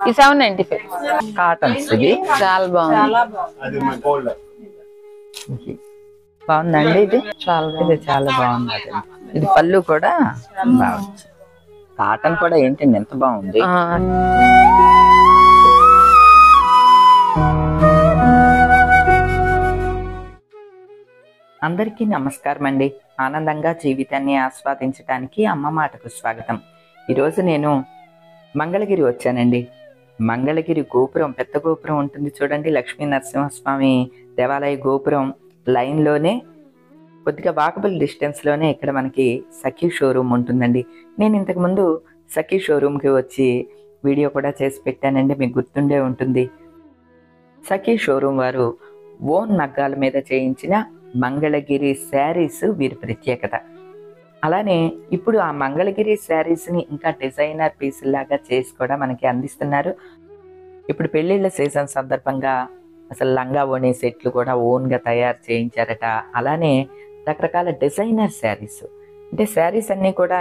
ఈ 795 కాటన్స్ ఇవి చాలా బాగుంది. బాగుందండి ఇది చాలా బాగుంది. ఇది పళ్ళు కూడా బాగుంది. కాటన్ కూడా ఏంటండి ఎంత బాగుంది. అందరికీ నమస్కారం అండి. ఆనందంగా జీవితాన్ని ఆస్వాదించడానికి అమ్మ మాటకు స్వాగతం. ఈరోజు నేను మంగళగిరి వచ్చానండి. మంగళగిరి గోపురం, పెద్ద గోపురం ఉంటుంది చూడండి, లక్ష్మీ నరసింహస్వామి దేవాలయ గోపురం లైన్లోనే కొద్దిగా వాకబుల్ డిస్టెన్స్లోనే ఇక్కడ మనకి సఖీ షోరూమ్ ఉంటుందండి. నేను ఇంతకుముందు సఖీ షోరూమ్కి వచ్చి వీడియో కూడా చేసి పెట్టానండి, మీకు గుర్తుండే ఉంటుంది. సఖీ షోరూమ్ వారు ఓన్ నగ్గాల మీద చేయించిన మంగళగిరి శారీస్ వీరి ప్రత్యేకత. అలానే ఇప్పుడు ఆ మంగళగిరి శారీస్ని ఇంకా డిజైనర్ పీసులాగా చేసి కూడా మనకి అందిస్తున్నారు. ఇప్పుడు పెళ్ళిళ్ళ సీజన్ సందర్భంగా అసలు లంగా ఓణి సెట్లు కూడా ఓన్గా తయారు చేయించారట. అలానే రకరకాల డిజైనర్ శారీస్, అంటే శారీస్ అన్నీ కూడా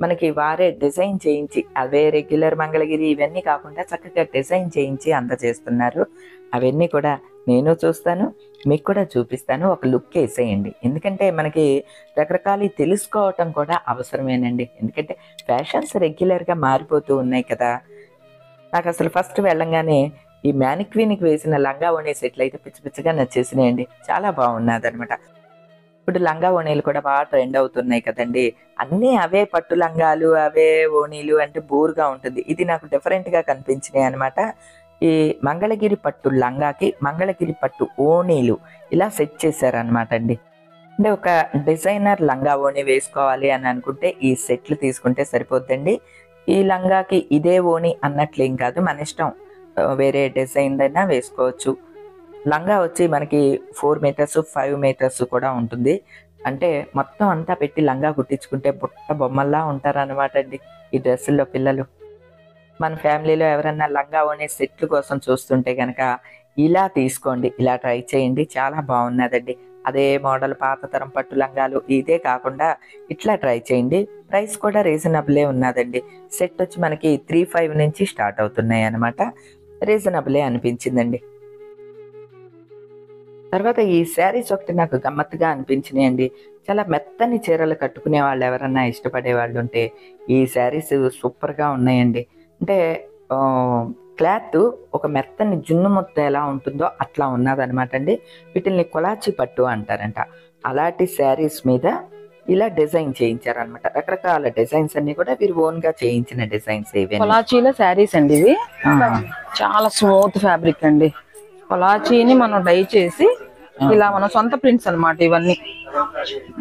మనకి వారే డిజైన్ చేయించి, అవే రెగ్యులర్ మంగళగిరి ఇవన్నీ కాకుండా చక్కగా డిజైన్ చేయించి అందజేస్తున్నారు. అవన్నీ కూడా నేను చూస్తాను, మీకు కూడా చూపిస్తాను. ఒక లుక్ వేసేయండి, ఎందుకంటే మనకి రకరకాలు తెలుసుకోవటం కూడా అవసరమేనండి. ఎందుకంటే ఫ్యాషన్స్ రెగ్యులర్గా మారిపోతూ ఉన్నాయి కదా. నాకు అసలు ఫస్ట్ వెళ్ళంగానే ఈ మ్యానిక్వీన్కి వేసిన లంగా ఓణీ సెట్లు అయితే పిచ్చి పిచ్చిగా నచ్చేసినాయండి, చాలా బాగున్నది అనమాట. ఇప్పుడు లంగా ఓణీలు కూడా బాగా ట్రెండ్ అవుతున్నాయి కదండి. అన్నీ అవే పట్టు లంగాలు, అవే ఓణీలు అంటే బోరుగా ఉంటుంది. ఇది నాకు డిఫరెంట్గా కనిపించినాయి అనమాట. ఈ మంగళగిరి పట్టు లంగాకి మంగళగిరి పట్టు ఓణీలు ఇలా సెట్ చేశారనమాట అండి. అంటే ఒక డిజైనర్ లంగా ఓణి వేసుకోవాలి అని అనుకుంటే ఈ సెట్లు తీసుకుంటే సరిపోద్దండి. ఈ లంగాకి ఇదే ఓణి అన్నట్లేం కాదు, మన ఇష్టం, వేరే డిజైన్ అయినా వేసుకోవచ్చు. లంగా వచ్చి మనకి 4 మీటర్స్ 5 మీటర్స్ కూడా ఉంటుంది. అంటే మొత్తం అంతా పెట్టి లంగా కుట్టించుకుంటే బుట్ట బొమ్మల్లా ఉంటారనమాట అండి ఈ డ్రెస్సుల్లో పిల్లలు. మన ఫ్యామిలీలో ఎవరన్నా లంగా ఓణి సెట్లు కోసం చూస్తుంటే కనుక ఇలా తీసుకోండి, ఇలా ట్రై చేయండి, చాలా బాగున్నదండి. అదే మోడల్ పాత తరం పట్టు లంగాలు ఇదే కాకుండా ఇట్లా ట్రై చేయండి. ప్రైస్ కూడా రీజనబులే ఉన్నదండి. సెట్ వచ్చి మనకి 35 నుంచి స్టార్ట్ అవుతున్నాయి అనమాట. రీజనబులే అనిపించిందండి. తర్వాత ఈ శారీస్ ఒకటి నాకు గమ్మత్తుగా అనిపించినాయండి. చాలా మెత్తని చీరలు కట్టుకునే వాళ్ళు ఎవరన్నా ఇష్టపడే వాళ్ళు ఉంటే ఈ శారీస్ సూపర్గా ఉన్నాయండి. అంటే క్లాత్ ఒక మెత్తని జున్ను ముద్ద ఎలా ఉంటుందో అట్లా ఉన్నదనమాట అండి. వీటిని కొలాచి పట్టు అంటారంట. అలాంటి శారీస్ మీద ఇలా డిజైన్ చేయించారనమాట. రకరకాల డిజైన్స్ అన్ని కూడా వీరు ఓన్గా చేయించిన డిజైన్స్. ఇవి కొలాచీలో శారీస్ అండి, ఇవి చాలా స్మూత్ ఫ్యాబ్రిక్ అండి. కొలాచీని మనం డై చేసి ఇలా మన సొంత ప్రింట్స్ అన్నమాట ఇవన్నీ.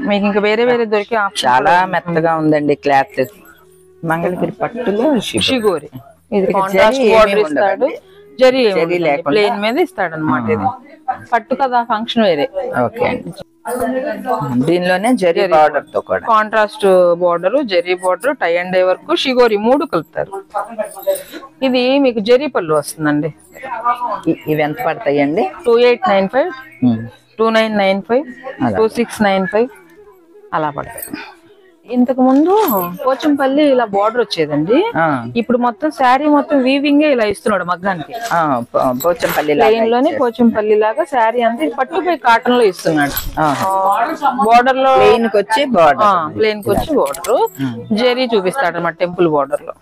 మీకు ఇంకా వేరే వేరే దొరికే చాలా మెత్తగా ఉందండి క్లాత్. మంగళగిరి పట్టులో షిగోరి, ఇది కాంట్రాస్ట్ బోర్డర్ ఇస్తాడు, జరీ ప్లేన్ మీద ఇస్తాడు అనమాట. ఇది పట్టు కదా, ఫంక్షన్ వేరే. ఓకే, దీనిలోనే జరీ బార్డర్ తో కూడా contrast border, zari border, tie and dye work, షిగోరి 3 కలుపుతారు. ఇది మీకు జరీ పళ్ళు వస్తుందండి. ఇవి ఎంత పడతాయండి? 2895, 2995, 2695 అలా పడతాయి. ఇంతకు ముందు పోచంపల్లి ఇలా బోర్డర్ వచ్చేదండి. ఇప్పుడు మొత్తం శారీ మొత్తం వీవింగ్ ఇలా ఇస్తున్నాడు మగ్గానికి. పోచంపల్లి లైన్ లోనే పోచంపల్లి లాగా శారీ అంతా పట్టుపై కాటన్ లో ఇస్తున్నాడు. బోర్డర్ లో ప్లెయిన్ కి వచ్చి బోర్డర్ జరీ చూపిస్తాడు అన్నమాట టెంపుల్ బోర్డర్ లో.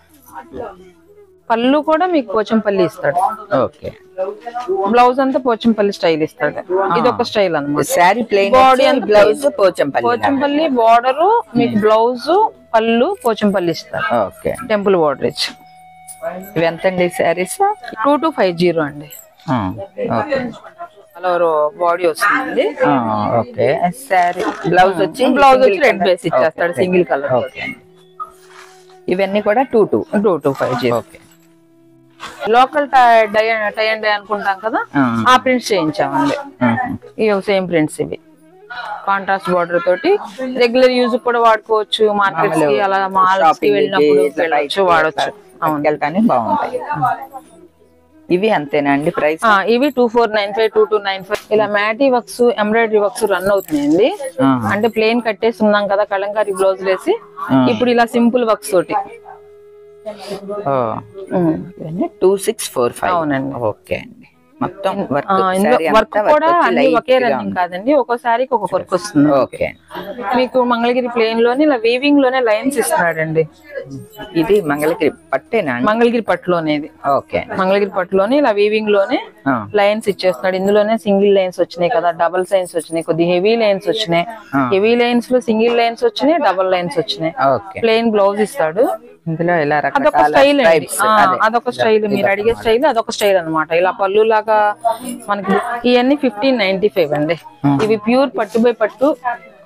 పళ్ళు కూడా మీకు పోచంపల్లి ఇస్తాడు. ఓకే, బ్లౌజ్ అంతా పోచంపల్లి స్టైల్ ఇస్తాడు. ఇది ఒక స్టైల్ అన్నమాట. Sari plain, body and blouse Pochampally border, మీకు బ్లౌజ్ పళ్ళు పోచంపల్లి ఇస్తారు. ఓకే, టెంపుల్ బోర్డర్ ఇచ్చి. ఇవి ఎంత అండి శారీస్? 2250 అండి. బాడీ వస్తుందండి. ఓకే, శారీ బ్లౌజ్ వచ్చి రెడ్ బేస్ ఇచ్చేస్తాడు, సింగిల్ కలర్. ఇవన్నీ కూడా 2250. Okay, local tie and dye అనుకుంటాం కదా, ఆ ప్రింట్స్ చేయించామండి. ఇవి సేమ్ ప్రింట్స్. ఇవి కాంట్రాస్ట్ బోర్డర్ తోటి రెగ్యులర్ యూజ్ కూడా వాడుకోవచ్చు. మార్కెట్స్ కి అలా మాల్స్ కి వెళ్ళినప్పుడు వాడచ్చు. బాగుంటాయి. ఇవి అంతేనా అండి ప్రైస్? ఇవి 2495, 2295 ఇలా మ్యాటీ వర్క్స్, ఎంబ్రాయిడరీ వర్క్స్ రన్ అవుతున్నాయండి. అంటే ప్లేన్ కట్టేసి ఉన్నాం కదా కలంకారీ బ్లౌజ్ వేసి, ఇప్పుడు ఇలా సింపుల్ వర్క్స్ తోటి ఇవన్నీ 2645. అవునండి. ఓకే అండి. మొత్తం వర్క్ కూడా అన్ని ఒకే రన్నింగ్ కాదండి, ఒక్కో శారీకి ఒక్కొక్క వర్క్ వస్తుంది. ఓకే. మీకు మంగళగిరి ప్లేన్ లోనే ఇలా వీవింగ్ లోనే లైన్స్ ఇస్తున్నాడండి. ఇది మంగళగిరి పట్టేనా? మంగళగిరి పట్టులోనే ఇది. ఓకే. మంగళగిరి పట్టులోనే ఇలా వీవింగ్ లోనే లైన్స్ ఇచ్చేస్తున్నాడు. ఇందులోనే సింగిల్ లైన్స్ వచ్చినాయి కదా, డబుల్ లైన్స్ వచ్చినాయి, కొద్ది హెవీ లైన్స్ వచ్చినాయి. హెవీ లైన్స్ లో సింగిల్ లైన్స్ వచ్చినాయి, డబుల్ లైన్స్ వచ్చినాయి. ప్లెయిన్ బ్లౌజ్ ఇస్తాడు. ఇందులో ఇలా అదొక స్టైల్ అండి, అదొక స్టైల్, మీరు అడిగే స్టైల్ అదొక స్టైల్ అనమాట. ఇలా పళ్ళు లాగా మనకి ఇవన్నీ 1595 అండి. ఇవి ప్యూర్ పట్టు బై పట్టు,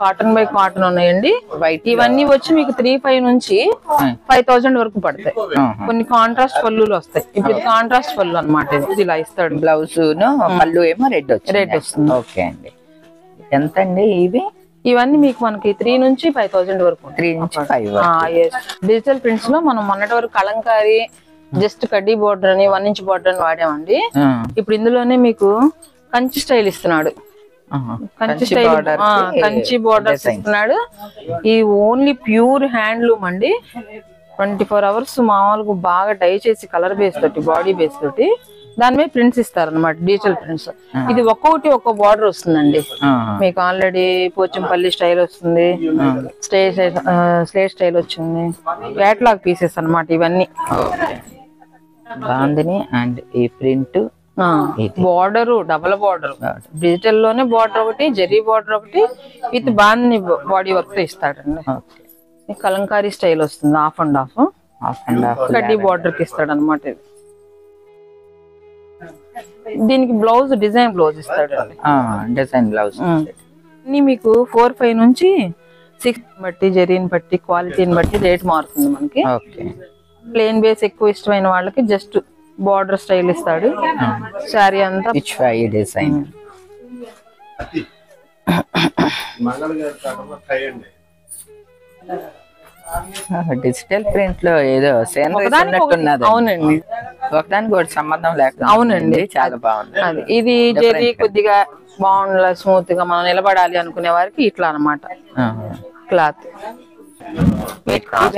కాటన్ బై కాటన్ ఉన్నాయండి. ఇవన్నీ వచ్చి మీకు 35 నుంచి 5000 వరకు పడతాయి. కొన్ని కాంట్రాస్ట్ పళ్ళులు వస్తాయి. ఇప్పుడు ఇది కాంట్రాస్ట్ పళ్ళు అనమాట. ఇది ఇలా ఇస్తాడు. బ్లౌజ్ పళ్ళు ఏమో రెడ్ వస్తుంది. ఓకే అండి. ఎంత అండి ఇవి? ఇవన్నీ మీకు మనకి 3 నుంచి 5000 వరకు. 3 నుంచి 5. డిజిటల్ ప్రింట్స్ లో మనం మొన్నటి వరకు కలంకారీ, జస్ట్ కడ్డీ బోర్డర్ అని 1 ఇంచ్ బోర్డర్ అని వాడామండి. ఇప్పుడు ఇందులోనే మీకు కంచి స్టైల్ ఇస్తున్నాడు. కంచి స్టైల్, కంచి బోర్డర్స్ ఇస్తున్నాడు. ఈ ఓన్లీ ప్యూర్ హ్యాండ్లూమ్ అండి. 24 hours మామూలుగా బాగా డై చేసి కలర్ బేస్ తోటి, బాడీ బేస్ తోటి దాని మీద ప్రింట్స్ ఇస్తారు అనమాట, డిజిటల్ ప్రింట్స్. ఇది ఒక్కొక్కటి ఒక్కో బార్డర్ వస్తుందండి. మీకు ఆల్రెడీ పోచంపల్లి స్టైల్ వస్తుంది, స్లేట్ స్టైల్ వచ్చింది, క్యాట్లాగ్ పీసెస్ అనమాట ఇవన్నీ. బాగుంది. అండ్ ఈ print border double border, digital లోనే బార్డర్ ఒకటి, జరీ బార్డర్ ఒకటి, విత్ బాందిని బాడీ వర్క్ తో ఇస్తాడండి. కలంకారీ స్టైల్ వస్తుంది, హాఫ్ అండ్ హాఫ్ కడ్డీ బార్డర్ కి ఇస్తాడు అనమాట. ఇది దీనికి బ్లౌజ్ డిజైన్ బ్లౌజ్ ఇస్తాడు, డిజైన్ బ్లౌజ్. మీకు 4-5 నుంచి 6 బట్టి, జరీని బట్టి, క్వాలిటీని బట్టి రేట్ మారుతుంది మనకి. ప్లెయిన్ బేస్ ఎక్కువ ఇష్టమైన వాళ్ళకి జస్ట్ బార్డర్ స్టైల్ ఇస్తాడు. శారీ అంతా డిజైన్. డిజిటల్ ప్రింట్ లో ఏదో ఉన్నట్టున్నది. అవునండి, ఒకదానికి ఒకటి సంబంధం లేక. అవునండి, చాలా బాగుంది. ఇది జరీ కొద్దిగా బాగుండాలి, స్మూత్ గా మనం నిలబడాలి అనుకునే వారికి ఇట్లా అనమాట క్లాత్.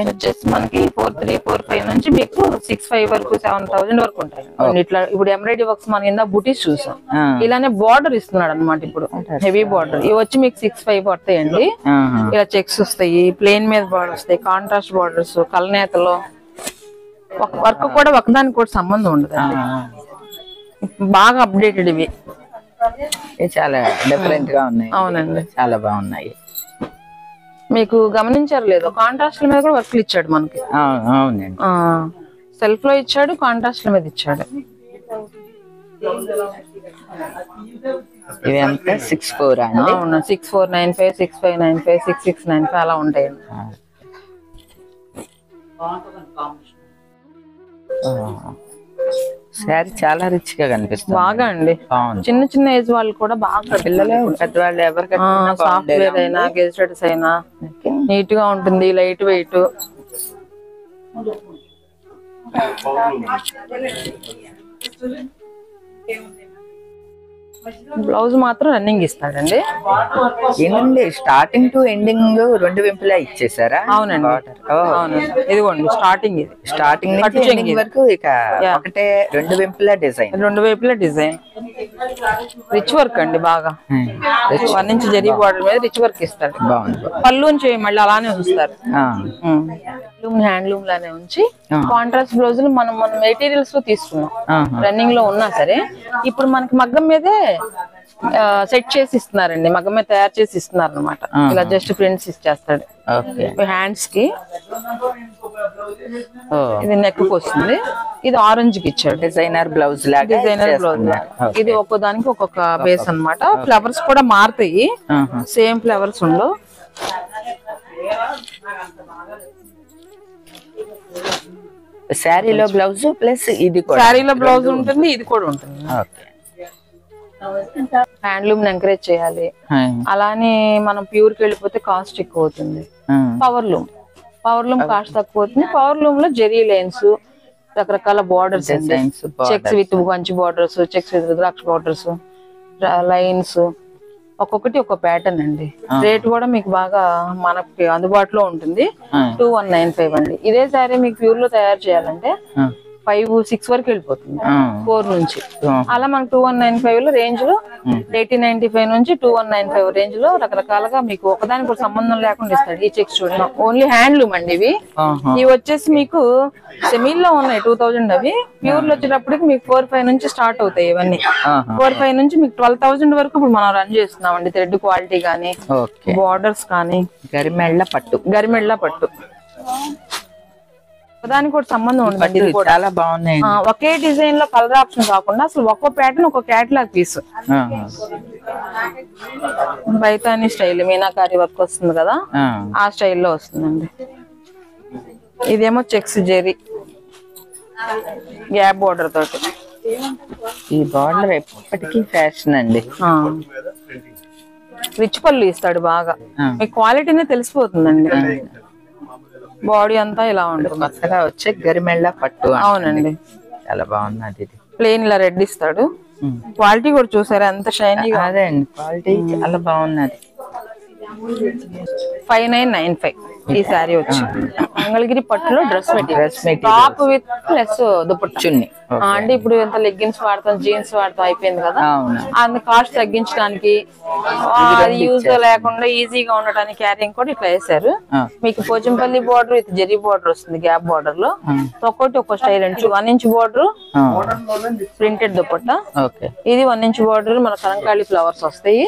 వచ్చేసి మనకి 4345 నుంచి మీకు 65 వరకు 7000 వరకు ఉంటాయి. ఇట్లా ఇప్పుడు ఎంబ్రాయిడరీ వర్క్స్ మన కింద బుటీస్ చూసాం, ఇలానే బార్డర్ ఇస్తున్నాడు అనమాట. ఇప్పుడు హెవీ బార్డర్ ఇవి వచ్చి మీకు 65 పడతాయండి. ఇలా చెక్స్ వస్తాయి, ప్లెయిన్ మీద బార్డర్ వస్తాయి, కాంట్రాస్ట్ బార్డర్స్, కలనేతలో వర్క్ కూడా ఒకదానికి కూడా సంబంధం ఉండదు, బాగా అప్డేటెడ్ ఇవి. చాలా డిఫరెంట్ గా ఉన్నాయి. అవునండి, చాలా బాగున్నాయి. మీకు గమనించారు లేదో, కాంట్రాస్ట్ల మీద కూడా వర్క్లు ఇచ్చాడు మనకి. అవునండి, సెల్ఫ్ లో ఇచ్చాడు, కాంట్రాస్ట్ల మీద ఇచ్చాడు. ఇవి అంతా 64 అండి. అవును, 6495, 6595, 6695 అలా ఉంటాయండి. శారీ చాలా రిచ్ గా కనిపిస్తుంది. బాగా అండి, చిన్న చిన్న ఏజ్ వాళ్ళు కూడా బాగా, పిల్లలే పెద్దవాళ్ళు ఎవరికి సాఫ్ట్వేర్ అయినా గెజిటెడ్స్ అయినా నీట్ గా ఉంటుంది, లైట్ వెయిట్. బ్లౌజ్ మాత్రం రన్నింగ్ ఇస్తాడండి. ఏంటండి స్టార్టింగ్ టు ఎండింగ్ 2 వెంపులా ఇచ్చేసారా? అవునండి, అవునండి. ఇదిగోండి స్టార్టింగ్, ఇది స్టార్టింగ్ నుంచి వరకు ఇక ఒకటే 2 వెంపులా డిజైన్, 2 వైపులా డిజైన్. రిచ్ వర్క్ అండి, బాగా 1 ఇంచ్ జరీ బార్డర్ మీద రిచ్ వర్క్ ఇస్తాడు. పళ్ళు నుంచి మళ్ళీ అలానే ఉంచుతారు, హ్యాండ్లూమ్ లానే ఉంచి. కాంట్రాస్ట్ బ్లౌజులు మనం మెటీరియల్స్ లో తీసుకున్నాం, రన్నింగ్ లో ఉన్నా సరే. ఇప్పుడు మనకి మగ్గం మీదే సెట్ చేసి ఇస్తున్నారండి, మగ్గం మీద తయారు చేసి ఇస్తున్నారు అనమాట. ఇలా జస్ట్ ప్రింట్స్ ఇచ్చేస్తాడు హ్యాండ్స్ కి. ఇది నెక్ కి వస్తుంది, ఇది ఆరెంజ్ కి ఇచ్చాడు, డిజైనర్ బ్లౌజ్ లాగా. డిజైనర్ బ్లౌజ్, ఇది ఒక్కోదానికి ఒక్కొక్క బేస్ అన్నమాట. ఫ్లవర్స్ కూడా మారుతాయి, సేమ్ ఫ్లవర్స్ ఉండవు. శారీలో బ్లౌజ్ ప్లస్ ఇది శారీలో బ్లౌజ్ ఉంటుంది, ఇది కూడా ఉంటుంది. హ్యాండ్లూమ్ ఎంకరేజ్ చేయాలి. అలానే మనం ప్యూర్ కి వెళ్ళిపోతే కాస్ట్ ఎక్కువ అవుతుంది. పవర్ లూమ్ కాస్ట్ తక్కువ అవుతుంది. పవర్ లూమ్ లో జెరీ లైన్స్, రకరకాల borders, checks with Kanchi borders, checks with rudraksha borders, lines, ఒక్కొక్కటి ఒక్క ప్యాటర్న్ అండి. రేట్ కూడా మీకు బాగా మనకి అందుబాటులో ఉంటుంది. 2195 అండి. ఇదే సారీ మీకు ప్యూర్ లో తయారు చేయాలంటే 5-6 వరకు వెళ్ళిపోతుంది, 4 నుంచి. అలా మనకు 2195 లో రేంజ్ లో 1895 నుంచి 2195 రేంజ్ లో రకరకాలుగా మీకు ఒకదానికి కూడా సంబంధం లేకుండా ఇస్తాడు. ఈ చెక్స్ చూడండి, ఓన్లీ హ్యాండ్లూమ్ అండి ఇవి. ఇవి వచ్చేసి మీకు సెమీల్లో ఉన్నాయి 2000. అవి ప్యూర్ లో వచ్చేటప్పటికి మీకు 4-5 నుంచి స్టార్ట్ అవుతాయి. ఇవన్నీ 4-5 నుంచి మీకు 12,000 వరకు ఇప్పుడు మనం రన్ చేస్తున్నాం అండి. థ్రెడ్ క్వాలిటీ కానీ, బార్డర్స్ కానీ. గరిమెళ్ళ పట్టు దానికి కూడా సంబంధం ఉంటుంది. చాలా బాగున్నాయి. ఒకే డిజైన్ లో కలర్ ఆప్షన్ కాకుండా అసలు ఒక్కో ప్యాటర్న్ ఒక catalogue piece. Paithani style meenakari work వస్తుంది కదా, ఆ స్టైల్లో వస్తుందండి. ఇదేమో చెక్స్ జెరీ గ్యాప్ బోర్డర్ తోటి. ఈ బార్డర్ ఎప్పటికీ ఫ్యాషన్ అండి. రిచ్ పళ్ళు ఇస్తాడు బాగా, మీ క్వాలిటీనే తెలిసిపోతుందండి. బాడీ అంతా ఇలా ఉంటుంది. కొత్తగా వచ్చే గరిమెళ్ళ పట్టు. అవునండి, చాలా బాగున్నది. ఇది ప్లెయిన్ ఇలా రెడ్ ఇస్తాడు. క్వాలిటీ కూడా చూసారా ఎంత షైనీగా. అదే అండి, క్వాలిటీ చాలా బాగున్నది. 5995 ఈ సారీ వచ్చి మంగళగిరి పట్టులో dress top with plus dupatta chunni. అంటే ఇప్పుడు ఎంత లెగ్గిన్స్ వాడతాం, జీన్స్ వాడతాం అయిపోయింది కదా, అందుకు కాస్ట్ తగ్గించడానికి, అది యూజ్ లేకుండా ఈజీగా ఉండటానికి క్యారింగ్ కూడా ఇట్లా వేసారు. మీకు Pochampally border with zari border వస్తుంది గ్యాప్ బార్డర్ లో. ఒక్కొక్కటి ఒక్కో స్టైల్ అండి. 1 ఇంచ్ బార్డర్ ప్రింటెడ్ దుపట్టా. ఇది 1 ఇంచ్ బార్డర్ మన కలంకాళీ ఫ్లవర్స్ వస్తాయి.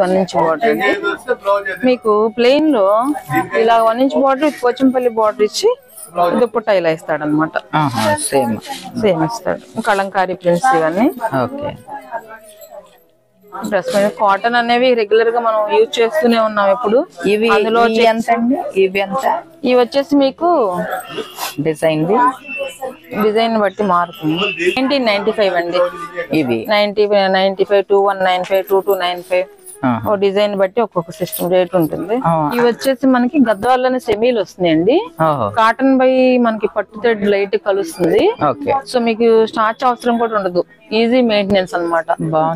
1 ఇంచ్ బార్డర్ మీకు ప్లెయిన్ లో ఇలా 1 inch border with Pochampally border ఇచ్చి దుపట్టా ఇలా ఇస్తాడు అనమాట. సేమ్ ఇస్తాడు. కలంకారీ ప్రింట్స్ ఇవన్నీ. డ్రెస్ మీద కాటన్ అనేవి రెగ్యులర్ గా మనం యూజ్ చేస్తూనే ఉన్నాం ఎప్పుడు. ఇవి అందులో ఇవి వచ్చేసి మీకు డిజైన్ బట్టి మారుతుంది. 1995 అండి ఇవి. 95, 2195, 2295 డిజైన్ బట్టి ఒక్కొక్క సిస్టమ్ రేట్ ఉంటుంది. ఇవి వచ్చేసి మనకి గద్వాల్లోనే సెమీలు వస్తున్నాయండి. కాటన్ బై మనకి పట్టు థ్రెడ్ లైట్ కలుస్తుంది. సో మీకు స్టార్చ్ అవసరం కూడా ఉండదు, ఈజీ మెయింటెనెన్స్ అనమాట.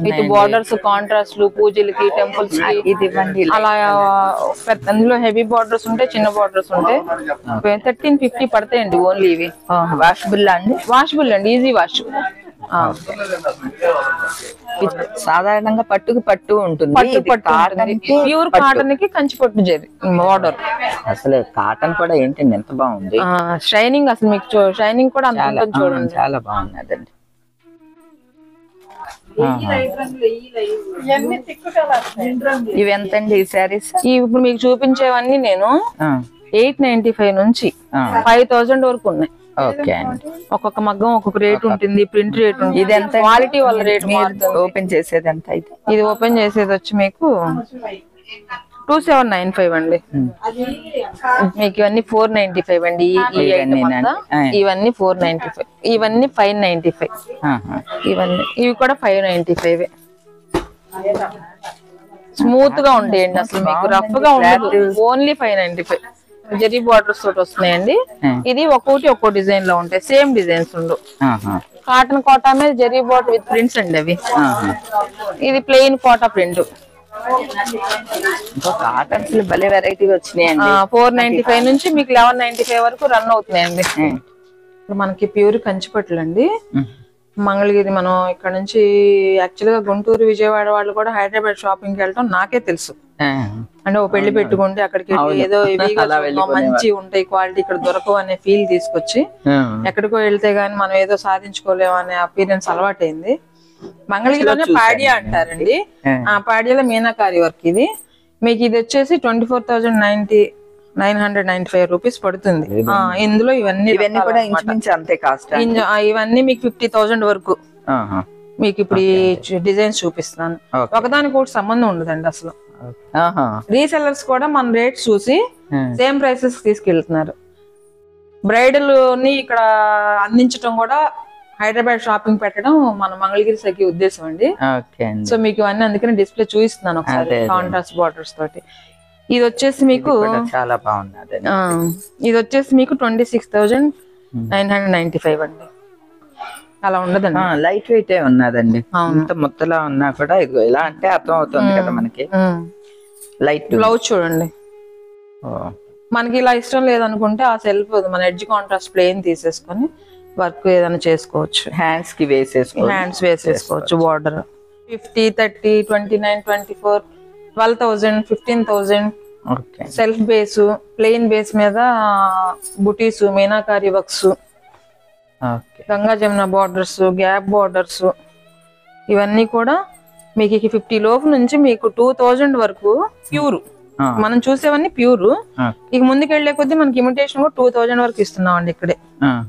విత్ బార్డర్స్, కాంట్రాస్ట్ పూజలకి, టెంపుల్స్ కి అలా. అందులో హెవీ బార్డర్స్ ఉంటాయి, చిన్న బార్డర్స్ ఉంటాయి. 1350 పడతాయండి ఓన్లీ ఇవి. వాషబుల్ అండి? వాషబుల్ అండి, ఈజీ వాష్. సాధారణంగా పట్టుకు పట్టు ఉంటుంది, ప్యూర్ కాటన్ కి కంచి పట్టు జరీ బార్డర్. అసలు కాటన్ కూడా ఏంటండి ఎంత బాగుంది, షైనింగ్. అసలు మీకు షైనింగ్ కూడా అంత చూడండి, చాలా బాగున్నదండి. ఇవి ఎంతండి ఈ శారీస్? ఇప్పుడు మీకు చూపించేవన్నీ నేను 895 నుంచి 5000 వరకు ఉన్నాయి. ఓకే అండి. ఒక్కొక్క మగ్గం ఒక్కొక్క రేట్ ఉంటుంది, ప్రింట్ రేట్ ఉంటుంది. ఇది ఎంత క్వాలిటీ వల్ల రేట్ ఓపెన్ చేసేది ఎంత అయితే? ఇది ఓపెన్ చేసేది వచ్చి మీకు 2795 అండి. మీకు ఇవన్నీ 495 అండి. ఇవన్నీ 495, ఇవన్నీ 595, ఇవి కూడా 595. స్మూత్ గా ఉంటాయండి, అసలు మీకు రఫ్ గా ఉండదు. ఓన్లీ 595 జరీ బార్డర్స్ తోటి వస్తున్నాయండి. ఇది ఒక్కొక్కటి ఒక్కో డిజైన్ లో ఉంటాయి, సేమ్ డిజైన్స్ ఉండవు. కాటన్ కోటా మీద జరీ బార్డర్ విత్ ప్రింట్స్ అండి అవి. ఇది ప్లెయిన్ కోటా ప్రింట్. కాటన్స్ భలే వెరైటీ వచ్చినాయండి. 495 నుంచి మీకు 1195 వరకు రన్ అవుతున్నాయండి. ఇప్పుడు మనకి ప్యూర్ కంచిపట్లు అండి. మంగళగిరి మనం ఇక్కడ నుంచి యాక్చువల్ గా గుంటూరు, విజయవాడ వాళ్ళు కూడా హైదరాబాద్ షాపింగ్ కి వెళ్ళటం నాకే తెలుసు. అంటే ఓ పెళ్లి పెట్టుకుంటే అక్కడికి ఏదో మంచి ఉంటాయి క్వాలిటీ, ఇక్కడ దొరకవు అనే ఫీల్ తీసుకొచ్చి ఎక్కడికో వెళ్తే గానీ మనం ఏదో సాధించుకోలేము అనే అపీరెన్స్ అలవాటైంది. మంగళగిరిలోనే పాడియా అంటారండి. ఆ పాడియాలో మీనాకారి వర్క్. ఇది మీకు ఇది వచ్చేసి 24,995 రూపీస్ పడుతుంది. ఇందులో ఇవన్నీ కూడా అంతే కాస్ట్. ఇవన్నీ మీకు 50,000 వరకు. మీకు ఇప్పుడు ఈ డిజైన్స్ చూపిస్తున్నాను. ఒకదానికి ఒకటి సంబంధం ఉండదండి అసలు. రీసెల్లర్స్ కూడా మన రేట్ చూసి సేమ్ ప్రైసెస్ తీసుకెళ్తున్నారు. బ్రైడల్ ని ఇక్కడ అందించడం కూడా హైదరాబాద్ షాపింగ్ పెట్టడం మన మంగళగిరి సఖి ఉద్దేశం అండి. సో మీకు ఇవన్నీ అందుకని డిస్ప్లే చూపిస్తున్నాను ఒకసారి కాంట్రాస్ట్ బార్డర్స్ తోటి. ఇది వచ్చేసి మీకు చాలా బాగున్నది. ఇది వచ్చేసి మీకు 26,995 అండి. అలా ఉండదండి. లైట్ వెయిట్ ఉన్నదండి. ఇంత ముత్తలా ఉన్నా కూడా ఇదిగో ఇలా అంటే అర్థం అవుతుంది కదా మనకి. లైట్ బ్లౌజ్ చూడండి, మనకి ఇలా ఇష్టం లేదనుకుంటే ఆ సెల్ఫ్ మన ఎడ్జ్ కాంట్రాస్ట్ ప్లెయిన్ తీసేసుకొని వర్క్ ఏదైనా చేసుకోవచ్చు. హ్యాండ్స్ కి వేసేసుకోవచ్చు. Border 50, 30, 29, 24, 12,000, 15,000 self base, plain base మీద బుటీస్, meenakari works, Ganga Jamuna borders, gap borders, ఇవన్నీ కూడా మీకు 50 లోపు నుంచి మీకు 2,000 వరకు ప్యూర్. మనం చూసేవన్నీ ప్యూర్. ఇక ముందుకు వెళ్లే కొద్దీ మనకి ఇమిటేషన్ కూడా 2,000 వరకు ఇస్తున్నాం అండి ఇక్కడే.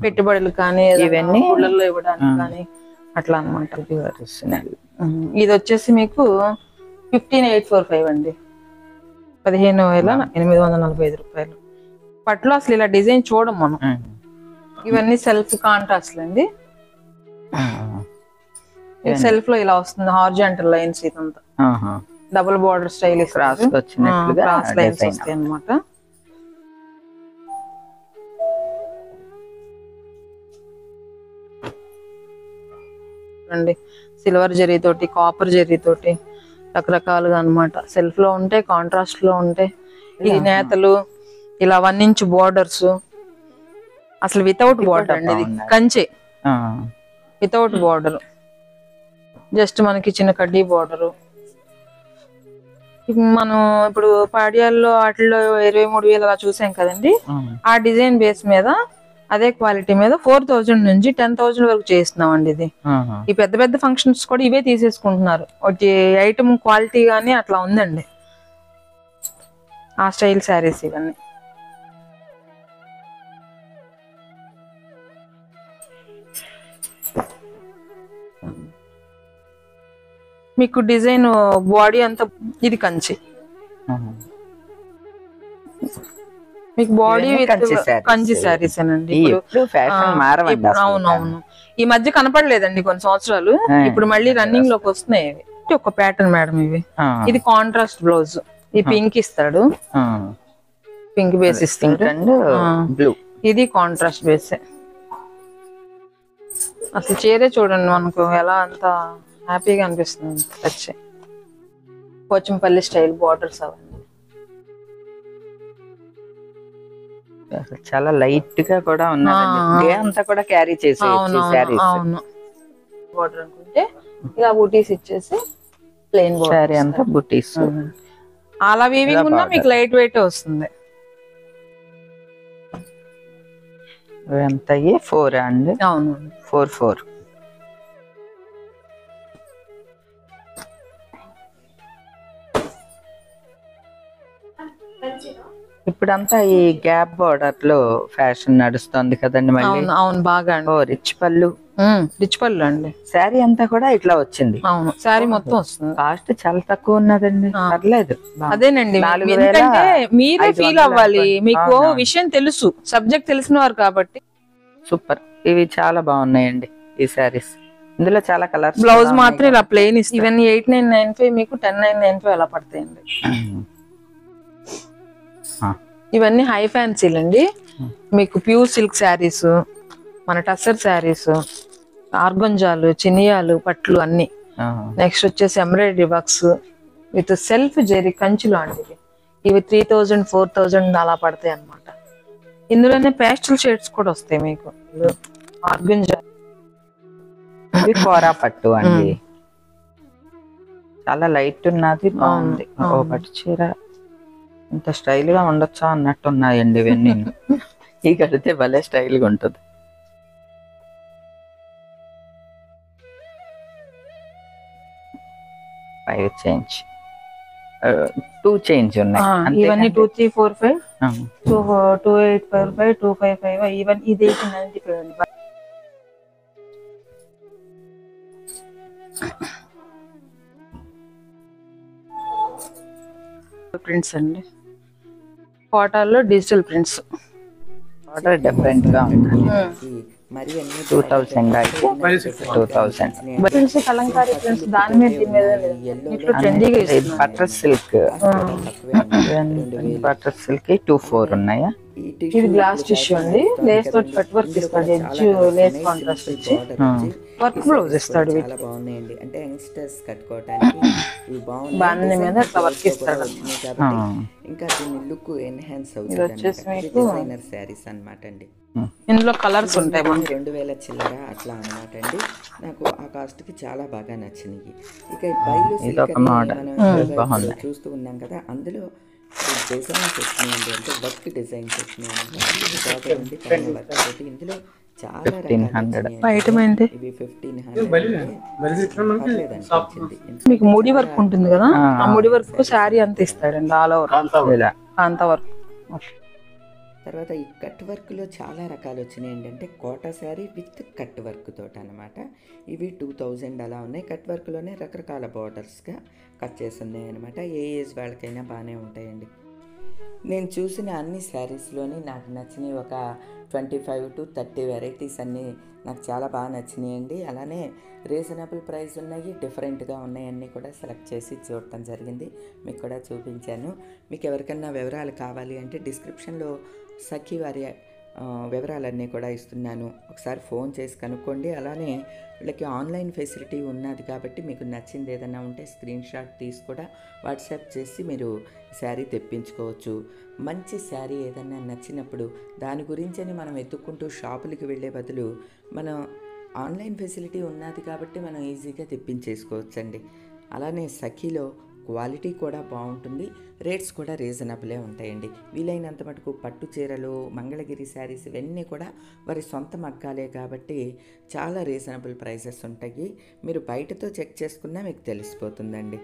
పెట్టుబడులు కానీ ఇవన్నీ ఊళ్ళల్లో ఇవ్వడానికి కానీ అట్లా అనమాట. ఇది వచ్చేసి మీకు 15,845 అండి, 15,845 రూపాయలు. పట్లో అసలు ఇలా డిజైన్ చూడం మనం. ఇవన్నీ సెల్ఫ్ కాంట్రాస్ట్ అండి. సెల్ఫ్ లో ఇలా వస్తుంది, హార్జాంటల్ లైన్స్, ఇదంతా double border style cross lines వస్తాయి అన్నమాట. సిల్వర్ జరీ తోటి, కాపర్ జరీ తోటి రకరకాలుగా అన్నమాట. సెల్ఫ్ లో ఉంటే, కాంట్రాస్ట్ లో ఉంటే, ఈ నేతలు ఇలా 1 ఇంచ్ బార్డర్స్, అసలు వితౌట్ బార్డర్ అండి, ఇది కంచె వితౌట్ బార్డర్, జస్ట్ మనకి చిన్న కడ్డీ బార్డరు. మనం ఇప్పుడు పాడియాల్లో వాటిల్లో 23,000 అలా చూసాం కదండి. ఆ డిజైన్ బేస్ మీద అదే క్వాలిటీ మీద 4,000 నుంచి 10,000 వరకు చేస్తున్నాం అండి. ఇది ఈ పెద్ద పెద్ద ఫంక్షన్స్ కూడా ఇవే తీసేసుకుంటున్నారు. ఒకటి ఐటమ్ క్వాలిటీ గానీ అట్లా ఉందండి. ఆ స్టైల్ శారీస్ ఇవన్నీ. మీకు డిజైన్ బాడీ అంతా ఇది కంచి, మీకు బాడీ కంచి శారీస్ అండి. అవునవును, ఈ మధ్య కనపడలేదండి కొన్ని సంవత్సరాలు, ఇప్పుడు మళ్ళీ రన్నింగ్ లోకి వస్తున్నాయి. ఒక ప్యాటర్న్ మేడం ఇవి. ఇది కాంట్రాస్ట్ బ్లౌజ్, ఈ పింక్ ఇస్తాడు, పింక్ బేస్ ఇస్తాడు, ఇది కాంట్రాస్ట్ బేస్. అసలు చీరే చూడండి మనకు ఎలా అంత హ్యాపీగా అనిపిస్తుంది. వచ్చి పోచంపల్లి స్టైల్ బార్డర్స్ అవన్నీ చాలా లైట్ గా కూడా ఉన్నది, అంతా కూడా క్యారీ చేసి. అవును, బార్డర్ అనుకుంటే ఇలా బూటీస్ ఇచ్చేసి ప్లెయిన్ శారీ అంతా బూటీస్. అలా వీవింగ్ ఉన్నా మీకు లైట్ వెయిట్ వస్తుంది. ఎంత 4 అండి? అవును, 4. ఇప్పుడంతా ఈ గ్యాప్ బార్డర్ లో ఫ్యాషన్ నడుస్తుంది కదండి మళ్ళీ. అవును, బాగా రిచ్ పళ్ళు అండి. శారీ అంతా కూడా ఇట్లా వచ్చింది. అవును, శారీ మొత్తం వస్తుంది. కాస్ట్ చాలా తక్కువ ఉన్నదండి, పర్లేదు. అదేనండి, ఎందుకంటే మీరే ఫీల్ అవ్వాలి, మీకు విషయం తెలుసు, సబ్జెక్ట్ తెలిసిన వారు కాబట్టి. సూపర్, ఇవి చాలా బాగున్నాయండి ఈ శారీస్. ఇందులో చాలా కలర్స్. బ్లౌజ్ మాత్రం ఇలా ప్లెయిన్ ఇస్తుంది. ఇవన్నీ 8,995, మీకు 10,995 అలా పడతాయండి. ఇవన్నీ హై ఫ్యాన్సీలు అండి. మీకు ప్యూర్ సిల్క్ శారీస్, మన టస్సర్ శారీస్, ఆర్గంజాలు, చినియాలు, పట్లు అన్ని. నెక్స్ట్ వచ్చేసి embroidery works with self zari Kanchi లాంటివి. ఇవి 3,000, 4,000 అలా పడతాయి అన్నమాట. ఇందులోనే పేస్టల్ షేడ్స్ కూడా వస్తాయి మీకు. ఆర్గంజా, కోరా పట్టు అండి, చాలా లైట్ ఉన్నది, బాగుంది. ఓ పట్టు చీర ఇంత స్టైల్ గా ఉండొచ్చా అన్నట్టు ఉన్నాయండి ఇవన్నీ. ఈ కడితే భలే స్టైల్ గా ఉంటుంది. చేంజ్ 2 చేంజ్ ఉన్నాయి. ఇవన్నీ 2,345, 2,845, 2,55, ఈవెన్ ఇది 1,895. ప్రింట్స్ అండి, కోటాల్లో డిజిటల్ ప్రింట్స్. ఆర్డర్ డిఫరెంట్ గా ఉంటుంది. మరి అన్ని 2,000 ప్రింట్స్, కలంకారీ ప్రింట్స్, దాని మీద దీని మీద ఇట్లా ట్రెండీగా ఇస్తుంది. బటర్ సిల్క్ 2,4 ఉన్నాయా? ఇది గ్లాస్ టిష్యూ అండి. లేస్ తోటి కట్ వర్క్ ఇస్తాడు, ఎడ్జ్ లేస్ కాంట్రాస్ట్ ఇచ్చి వర్క్ బ్లౌజ్ ఇస్తాడు. చాలా బాగున్నాయండి. అంటే యంగ్స్టర్స్ కట్టుకోవడానికి ఇవి బాగుంది మీద అట్లా వర్క్ ఇస్తాడు. కాబట్టి ఇంకా దీని లుక్ ఎన్హాన్స్ ఇది వచ్చేసి అవుతుంది. మీకు డిజైనర్ శారీస్ అన్నమాట అండి. ఇందులో కలర్స్ ఉంటాయి. 2000 చిల్లర అట్లా అనమాట అండి. నాకు ఆ కాస్ట్ కి చాలా బాగా నచ్చినాయి. ఇక బయలు సిల్క్ మనం చూస్తూ ఉన్నాం కదా, అందులో డిజైన్స్ వచ్చినాయండి. అంటే వర్క్ డిజైన్స్ వచ్చినాయండి. వర్క్ తోటి ఇందులో చాలా రకాలు ఇవి 1500 పర్లేదు అనిపించింది. మీకు ముడి వర్క్ ఉంటుంది కదా, ఆ ముడి వర్క్ శారీ అంత ఇస్తాడండి, ఆల్ ఓవర్ అంత వర్క్. తర్వాత ఈ కట్ వర్క్లో చాలా రకాలు వచ్చినాయి. అంటే Kota sari with cut work తోటి అనమాట. ఇవి 2000 అలా ఉన్నాయి. కట్ వర్క్లోనే రకరకాల బార్డర్స్గా కట్ చేసి ఉన్నాయి అనమాట. ఏ ఏజ్ వాళ్ళకైనా బాగానే ఉంటాయండి. నేను చూసిన అన్ని శారీస్లోని నాకు నచ్చినవి ఒక 25 to 30 వెరైటీస్ అన్నీ నాకు చాలా బాగా నచ్చినాయండి. అలానే రీజనబుల్ ప్రైస్ ఉన్నాయి, డిఫరెంట్గా ఉన్నాయి, అన్నీ కూడా సెలెక్ట్ చేసి చూడటం జరిగింది. మీకు కూడా చూపించాను. మీకు ఎవరికైనా వివరాలు కావాలి అంటే డిస్క్రిప్షన్లో సఖీ వారి వివరాలన్నీ కూడా ఇస్తున్నాను. ఒకసారి ఫోన్ చేసి కనుక్కోండి. అలానే వీళ్ళకి ఆన్లైన్ ఫెసిలిటీ ఉన్నది కాబట్టి మీకు నచ్చింది ఏదైనా ఉంటే స్క్రీన్ షాట్ తీసి కూడా వాట్సాప్ చేసి మీరు శారీ తెప్పించుకోవచ్చు. మంచి శారీ ఏదైనా నచ్చినప్పుడు దాని గురించని మనం ఎత్తుక్కుంటూ షాపులకి వెళ్ళే బదులు మనం ఆన్లైన్ ఫెసిలిటీ ఉన్నది కాబట్టి మనం ఈజీగా తెప్పించేసుకోవచ్చండి. అలానే సఖీలో క్వాలిటీ కూడా బాగుంటుంది, రేట్స్ కూడా రీజనబులే ఉంటాయండి. వీలైనంత మటుకు పట్టు చీరలు, మంగళగిరి శారీస్ ఇవన్నీ కూడా వారి సొంత మగ్గాలే కాబట్టి చాలా రీజనబుల్ ప్రైసెస్ ఉంటాయి. మీరు బయటతో చెక్ చేసుకున్నా మీకు తెలిసిపోతుందండి.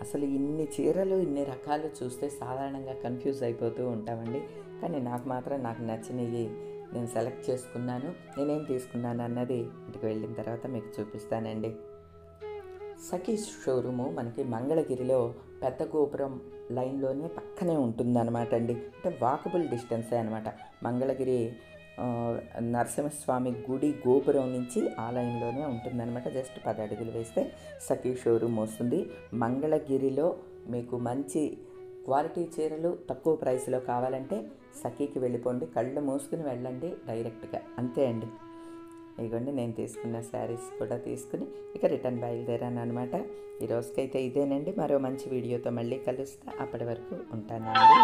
అసలు ఇన్ని చీరలు ఇన్ని రకాలు చూస్తే సాధారణంగా కన్ఫ్యూజ్ అయిపోతూ ఉంటామండి. కానీ నాకు నచ్చినవి నేను సెలెక్ట్ చేసుకున్నాను. నేనేం తీసుకున్నాను అన్నది ఇంటికి వెళ్ళిన తర్వాత మీకు చూపిస్తానండి. సఖీ షోరూము మనకి మంగళగిరిలో పెద్ద గోపురం లైన్లోనే పక్కనే ఉంటుందన్నమాట అండి. అంటే వాకబుల్ డిస్టెన్సే అనమాట. మంగళగిరి నరసింహస్వామి గుడి గోపురం నుంచి ఆ లైన్లోనే ఉంటుందన్నమాట. జస్ట్ 10 అడుగులు వేస్తే సఖీ షోరూమ్ వస్తుంది. మంగళగిరిలో మీకు మంచి క్వాలిటీ చీరలు తక్కువ ప్రైస్లో కావాలంటే సఖీకి వెళ్ళిపోండి. కళ్ళు మూసుకుని వెళ్ళండి డైరెక్ట్గా, అంతే అండి. ఇదిగోండి నేను తీసుకున్న శారీస్ కూడా తీసుకుని ఇక రిటర్న్ బయలుదేరాను అనమాట. ఈ రోజుకైతే ఇదేనండి. మరో మంచి వీడియోతో మళ్ళీ కలుస్తా. అప్పటి వరకు ఉంటానండి.